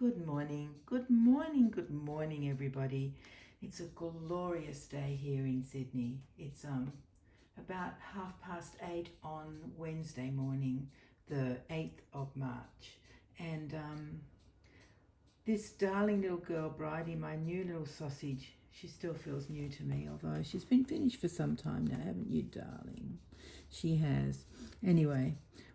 good morning, good morning, everybody. It's a glorious day here in Sydney. It's about 8:30 on Wednesday morning, the 8th of March, and this darling little girl, Bridie, my new little sausage, she still feels new to me, although she's been finished for some time now, haven't you, darling? She has. Anyway,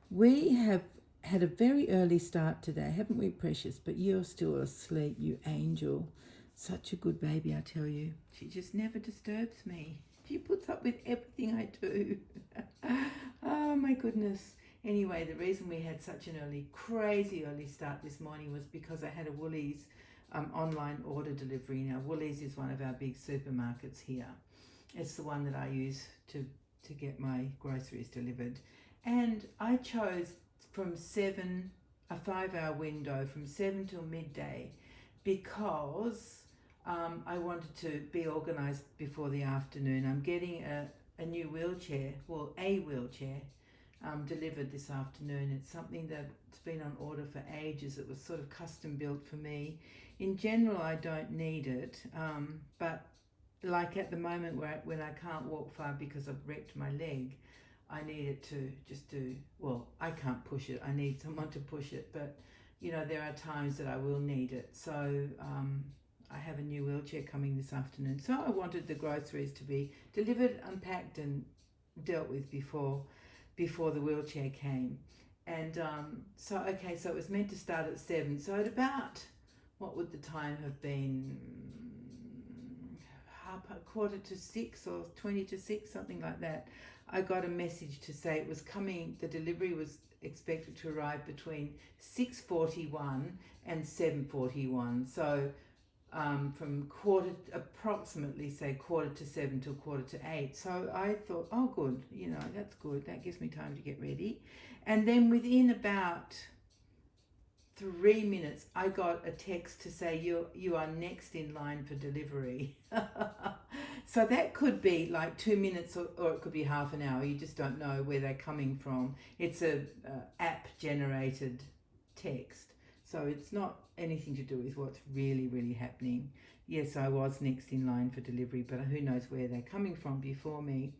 we have had a very early start today, haven't we, precious? But you're still asleep, you angel. Such a good baby, I tell you. She just never disturbs me. She puts up with everything I do. Oh my goodness. Anyway, the reason we had such an crazy early start this morning was because I had a Woolies online order delivery. Now, Woolies is one of our big supermarkets here. It's the one that I use to get my groceries delivered. And I chose from 7, a 5-hour window from 7 till midday, because I wanted to be organised before the afternoon. I'm getting a new wheelchair, well, a wheelchair, delivered this afternoon. It's something that's been on order for ages. It was sort of custom built for me. In general, I don't need it, but like at the moment when I can't walk far because I've wrecked my leg, I need it to just do, well, I can't push it. I need someone to push it, but you know, there are times that I will need it. So I have a new wheelchair coming this afternoon. So I wanted the groceries to be delivered, unpacked and dealt with before the wheelchair came. And so it was meant to start at 7. So at about, what would the time have been? Quarter to 6 or 20 to 6, something like that. I got a message to say it was coming. The delivery was expected to arrive between 6:41 and 7:41. So from approximately say quarter to 7 till quarter to 8. So I thought, oh good, you know, that's good. That gives me time to get ready. And then within about 3 minutes, I got a text to say you are next in line for delivery. So that could be like 2 minutes, or it could be half an hour. You just don't know where they're coming from. It's a app generated text, so it's not anything to do with what's really happening. Yes, I was next in line for delivery, but who knows where they're coming from before me.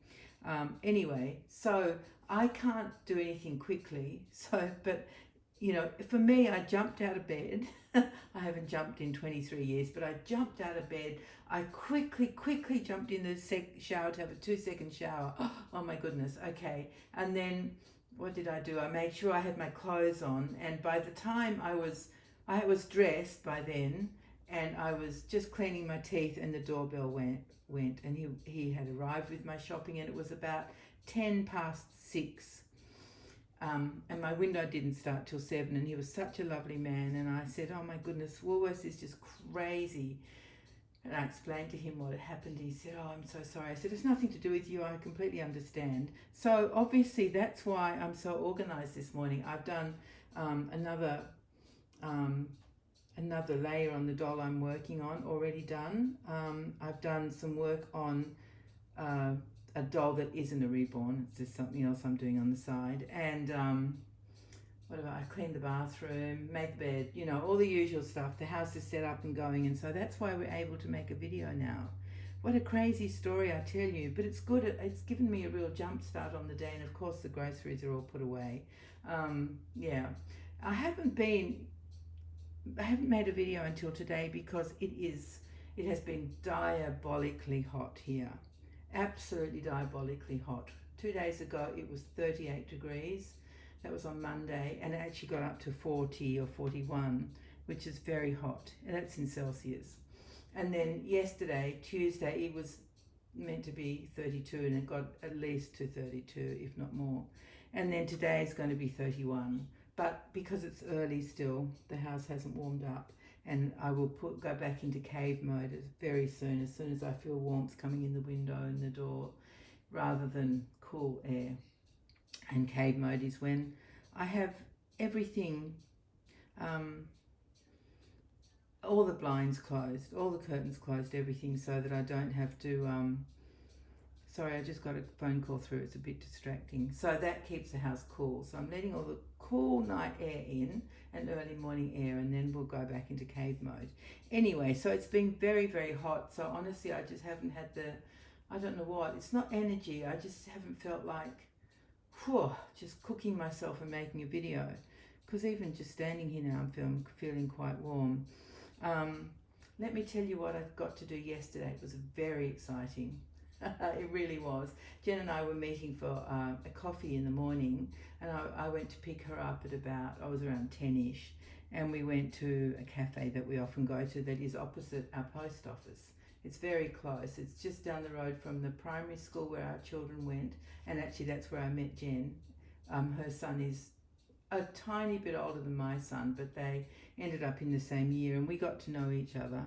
Anyway, so I can't do anything quickly. So, but you know, for me, I jumped out of bed. I haven't jumped in 23 years, but I jumped out of bed. I quickly jumped in the shower to have a 2-second shower. Oh my goodness, okay. And then what did I do? I made sure I had my clothes on, and by the time I was dressed by then, and I was just cleaning my teeth, and the doorbell went, and he had arrived with my shopping, and it was about 10 past 6. And my window didn't start till 7, and he was such a lovely man. And I said, oh my goodness, Woolworths is just crazy. And I explained to him what had happened. He said, oh, I'm so sorry. I said, it's nothing to do with you. I completely understand. So obviously that's why I'm so organised this morning. I've done another layer on the doll I'm working on, already done. I've done some work on a doll that isn't a reborn. It's just something else I'm doing on the side. And I cleaned the bathroom, made the bed, you know, all the usual stuff. The house is set up and going, and so that's why we're able to make a video now. What a crazy story, I tell you. But it's good. It's given me a real jump start on the day, and of course the groceries are all put away. Yeah, I haven't made a video until today because it has been diabolically hot here. Absolutely diabolically hot. 2 days ago it was 38 degrees. That was on Monday, and it actually got up to 40 or 41, which is very hot, and that's in Celsius. And then yesterday, Tuesday, it was meant to be 32, and it got at least to 32, if not more. And then today is going to be 31, but because it's early still, the house hasn't warmed up, and I will go back into cave mode very soon, as soon as I feel warmth coming in the window and the door, rather than cool air. And cave mode is when I have everything, all the blinds closed, all the curtains closed, everything, so that I don't have to, Sorry, I just got a phone call through. It's a bit distracting. So that keeps the house cool. So I'm letting all the cool night air in and early morning air, and then we'll go back into cave mode. Anyway, so it's been very, very hot. So honestly, I just haven't had I don't know what. It's not energy. I just haven't felt like, just cooking myself and making a video. Because even just standing here now, I'm feeling quite warm. Let me tell you what I got to do yesterday. It was very exciting. It really was. Jen and I were meeting for a coffee in the morning, and I went to pick her up at I was around 10ish, and we went to a cafe that we often go to that is opposite our post office. It's very close. It's just down the road from the primary school where our children went, and actually that's where I met Jen. Her son is a tiny bit older than my son, but they ended up in the same year, and we got to know each other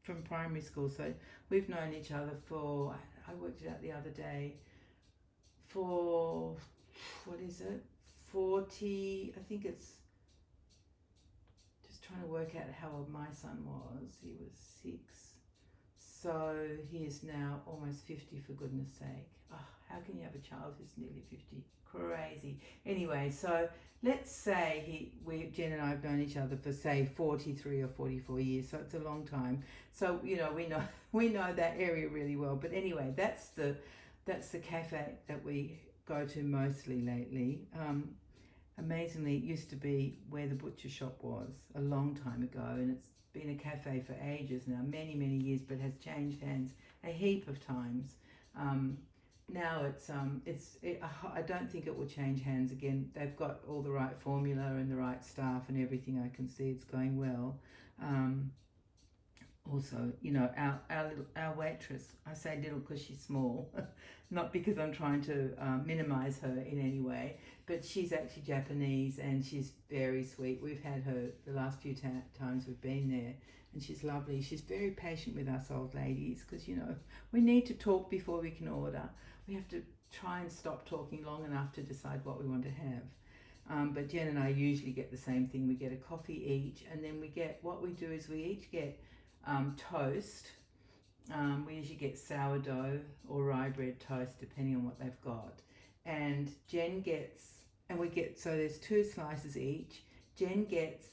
from primary school. So we've known each other for, I worked it out the other day, for, what is it, 40, I think it's, just trying to work out how old my son was. He was 6. So he is now almost 50, for goodness sake. Oh, how can you have a child who's nearly 50? Crazy. Anyway, so let's say Jen and I have known each other for say 43 or 44 years, so it's a long time. So we know that area really well. But anyway, that's the cafe that we go to mostly lately. Amazingly, it used to be where the butcher shop was a long time ago, and it's been a cafe for ages now, many years, but has changed hands a heap of times. Now I don't think it will change hands again. They've got all the right formula and the right staff and everything. I can see it's going well. Also, our waitress, I say little because she's small, not because I'm trying to minimize her in any way, but she's actually Japanese and she's very sweet. We've had her the last few times we've been there, and she's lovely. She's very patient with us old ladies because, we need to talk before we can order. We have to try and stop talking long enough to decide what we want to have. But Jen and I usually get the same thing. We get a coffee each, and then we each get toast. We usually get sourdough or rye bread toast depending on what they've got. And Jen gets, so there's 2 slices each. Jen gets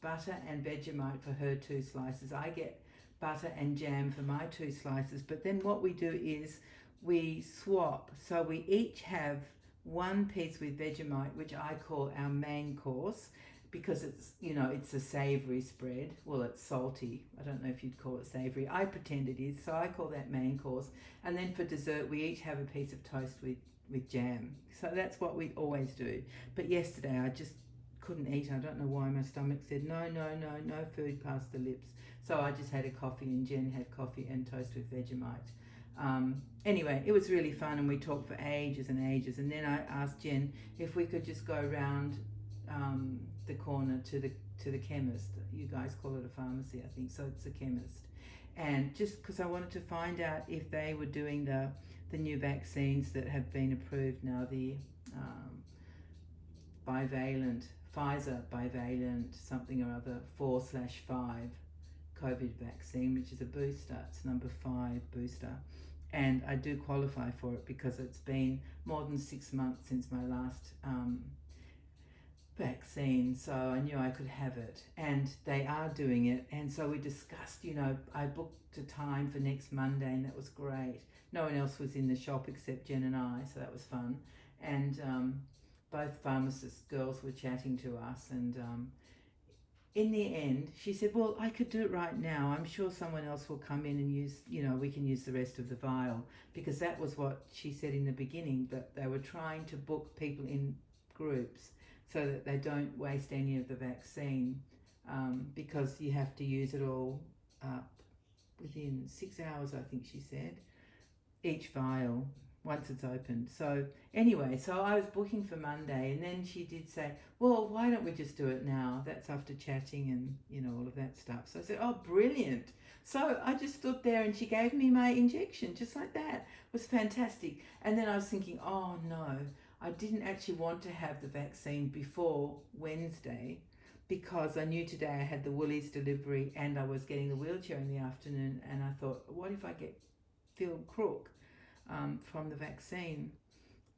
butter and Vegemite for her 2 slices. I get butter and jam for my 2 slices. But then what we do is we swap. So we each have 1 piece with Vegemite, which I call our main course, because it's a savoury spread. Well, it's salty. I don't know if you'd call it savoury. I pretend it is, so I call that main course. And then for dessert, we each have a piece of toast with jam. So that's what we always do. But yesterday, I just couldn't eat. I don't know why. My stomach said, no food past the lips. So I just had a coffee, and Jen had coffee and toast with Vegemite. Anyway, it was really fun, and we talked for ages and ages. And then I asked Jen if we could just go round the corner to the chemist. You guys call it a pharmacy, I think, so it's a chemist. And just because I wanted to find out if they were doing the new vaccines that have been approved now, the bivalent, Pfizer bivalent something or other 4/5 COVID vaccine, which is a booster. It's number 5 booster. And I do qualify for it because it's been more than 6 months since my last vaccine, so I knew I could have it, and they are doing it. And so we discussed, I booked a time for next Monday, and that was great. No one else was in the shop except Jen and I, so that was fun. And both pharmacist girls were chatting to us, and in the end she said, well, I could do it right now. I'm sure someone else will come in and use, we can use the rest of the vial, because that was what she said in the beginning, that they were trying to book people in groups so that they don't waste any of the vaccine, because you have to use it all up within 6 hours, I think she said, each vial, once it's opened. So anyway, so I was booking for Monday, and then she did say, well, why don't we just do it now? That's after chatting and, all of that stuff. So I said, oh, brilliant. So I just stood there, and she gave me my injection just like that. It was fantastic. And then I was thinking, oh no, I didn't actually want to have the vaccine before Wednesday, because I knew today I had the Woolies delivery and I was getting the wheelchair in the afternoon, and I thought, what if I feel crook? from the vaccine.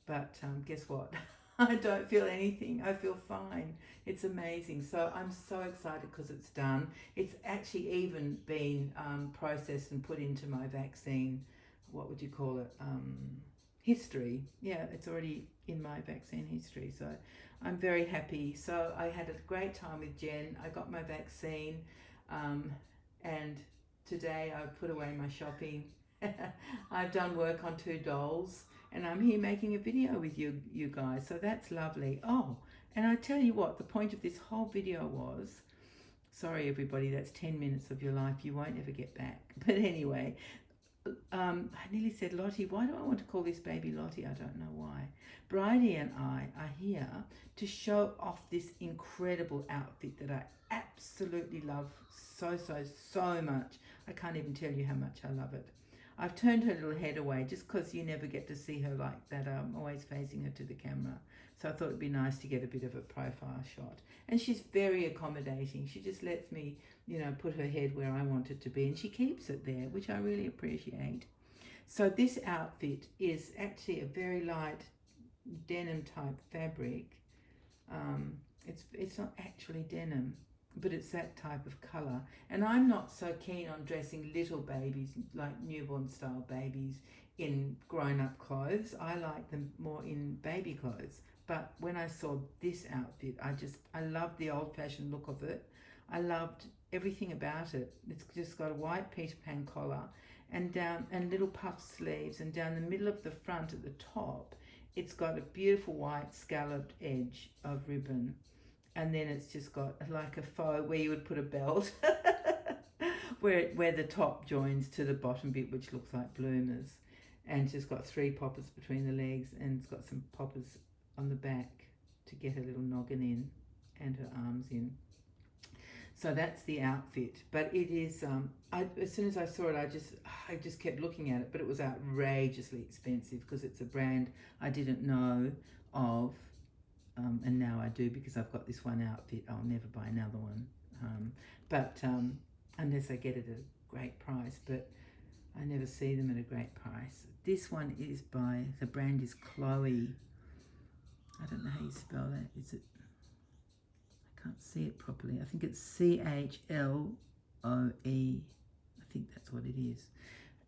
But guess what? I don't feel anything. I feel fine. It's amazing. So I'm so excited because it's done. It's actually even been processed and put into my vaccine, what would you call it? History. Yeah, it's already in my vaccine history. So I'm very happy. So I had a great time with Jen. I got my vaccine, and today I put away my shopping. I've done work on 2 dolls, and I'm here making a video with you guys, so that's lovely. Oh, and I tell you what, the point of this whole video was, sorry everybody, that's 10 minutes of your life you won't ever get back. But anyway, I nearly said Lottie. Why do I want to call this baby Lottie? I don't know why. Bridie and I are here to show off this incredible outfit that I absolutely love so much. I can't even tell you how much I love it. I've turned her little head away just because you never get to see her like that. I'm always facing her to the camera. So I thought it'd be nice to get a bit of a profile shot. And she's very accommodating. She just lets me, you know, put her head where I want it to be. And she keeps it there, which I really appreciate. So this outfit is actually a very light denim type fabric. It's not actually denim, but it's that type of colour. And I'm not so keen on dressing little babies, like newborn style babies, in grown-up clothes. I like them more in baby clothes. But when I saw this outfit, I loved the old-fashioned look of it. I loved everything about it. It's just got a white Peter Pan collar and little puff sleeves, and down the middle of the front at the top it's got a beautiful white scalloped edge of ribbon, and then it's just got like a faux where you would put a belt where the top joins to the bottom bit, which looks like bloomers, and it's just got 3 poppers between the legs, and it's got some poppers on the back to get her little noggin in and her arms in. So that's the outfit. But it is as soon as I saw it, I just kept looking at it, but it was outrageously expensive because it's a brand I didn't know of. And now I do, because I've got this one outfit. I'll never buy another one, but unless I get it at a great price. But I never see them at a great price. This one is by, the brand is Chloe. I don't know how you spell that. Is it? I can't see it properly. I think it's CHLOE. I think that's what it is.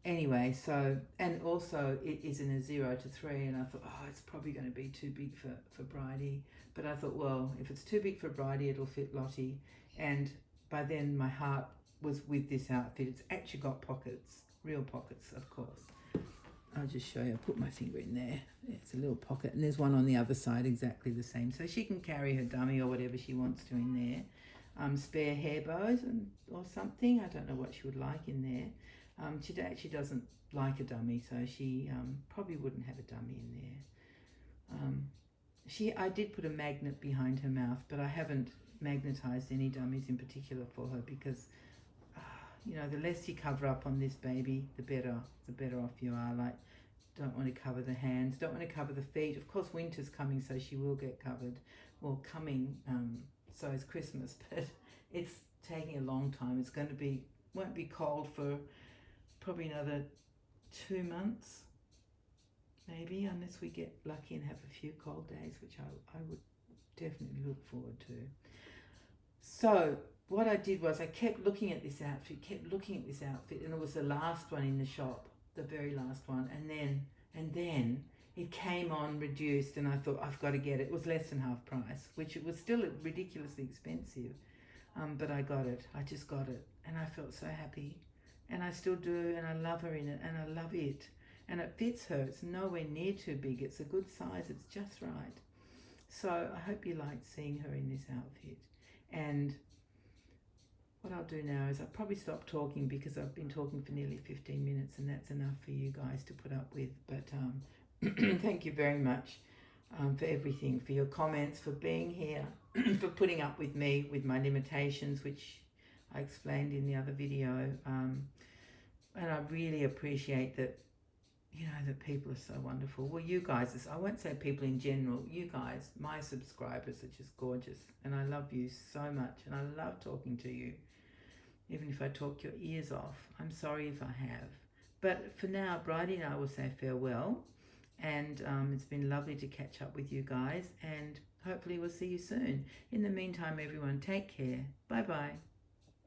Anyway, so, and also it is in a 0 to 3, and I thought, oh, it's probably going to be too big for Bridie. But I thought, well, if it's too big for Bridie, it'll fit Lottie. And by then my heart was with this outfit. It's actually got pockets, real pockets, of course. I'll just show you. I'll put my finger in there. It's a little pocket, and there's one on the other side exactly the same. So she can carry her dummy or whatever she wants to in there. Spare hair bows or something. I don't know what she would like in there. She doesn't like a dummy, so she probably wouldn't have a dummy in there. I did put a magnet behind her mouth, but I haven't magnetized any dummies in particular for her, because you know, the less you cover up on this baby, the better off you are. Like, don't want to cover the hands, don't want to cover the feet. Of course, winter's coming, so she will get covered. Well, coming, so is Christmas, but it's taking a long time. It's going to be, won't be cold for probably another 2 months, maybe, unless we get lucky and have a few cold days, which I would definitely look forward to. So what I did was I kept looking at this outfit, and it was the last one in the shop, the very last one, and then it came on reduced, and I thought, I've got to get it. It was less than half price, which it was still ridiculously expensive, but I got it. I just got it, and I felt so happy. And I still do, and I love her in it, and I love it. And it fits her. It's nowhere near too big. It's a good size. It's just right. So I hope you liked seeing her in this outfit. And what I'll do now is I'll probably stop talking, because I've been talking for nearly 15 minutes, and that's enough for you guys to put up with. But thank you very much for everything, for your comments, for being here, for putting up with me, with my limitations, which I explained in the other video, and I really appreciate that, you know, that people are so wonderful. Well, you guys, I won't say people in general, you guys, my subscribers, are just gorgeous, and I love you so much, and I love talking to you, even if I talk your ears off. I'm sorry if I have, But for now, Bridie and I will say farewell, and it's been lovely to catch up with you guys, and hopefully we'll see you soon. In the meantime, everyone, take care. Bye bye.